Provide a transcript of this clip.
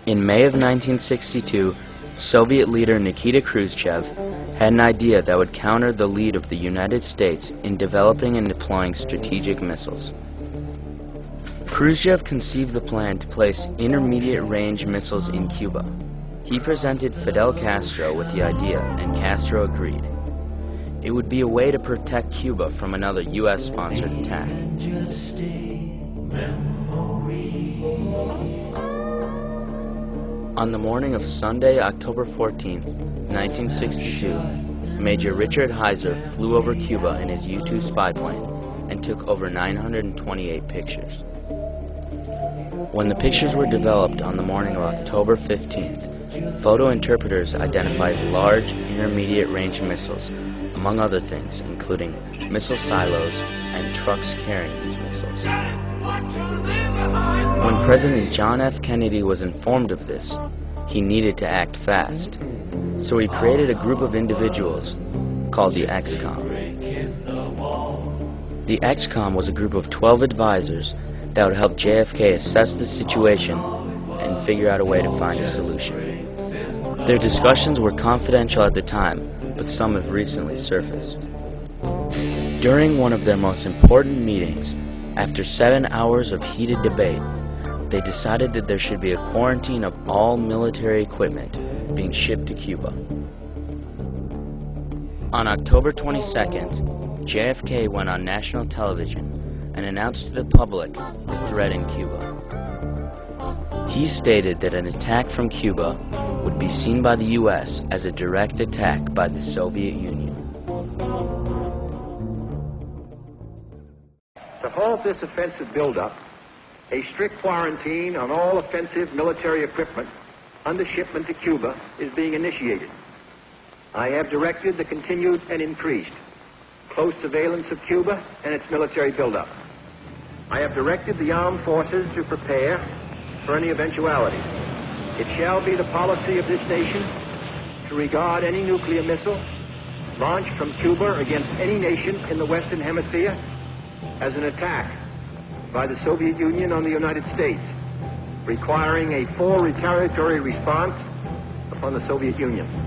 In May of 1962, Soviet leader Nikita Khrushchev had an idea that would counter the lead of the United States in developing and deploying strategic missiles. Khrushchev conceived the plan to place intermediate-range missiles in Cuba. He presented Fidel Castro with the idea, and Castro agreed. It would be a way to protect Cuba from another U.S.-sponsored attack. On the morning of Sunday, October 14, 1962, Major Richard Heiser flew over Cuba in his U-2 spy plane and took over 928 pictures. When the pictures were developed on the morning of October 15th, photo interpreters identified large intermediate-range missiles, among other things, including missile silos and trucks carrying these missiles. When President John F. Kennedy was informed of this, he needed to act fast. So he created a group of individuals called the XCOM. The XCOM was a group of 12 advisors that would help JFK assess the situation and figure out a way to find a solution. Their discussions were confidential at the time, but some have recently surfaced. During one of their most important meetings, after 7 hours of heated debate, they decided that there should be a quarantine of all military equipment being shipped to Cuba. On October 22nd, JFK went on national television and announced to the public the threat in Cuba. He stated that an attack from Cuba would be seen by the U.S. as a direct attack by the Soviet Union. To halt this offensive buildup, a strict quarantine on all offensive military equipment under shipment to Cuba is being initiated. I have directed the continued and increased close surveillance of Cuba and its military buildup. I have directed the armed forces to prepare for any eventuality. It shall be the policy of this nation to regard any nuclear missile launched from Cuba against any nation in the Western Hemisphere as an attack by the Soviet Union on the United States, requiring a full retaliatory response upon the Soviet Union.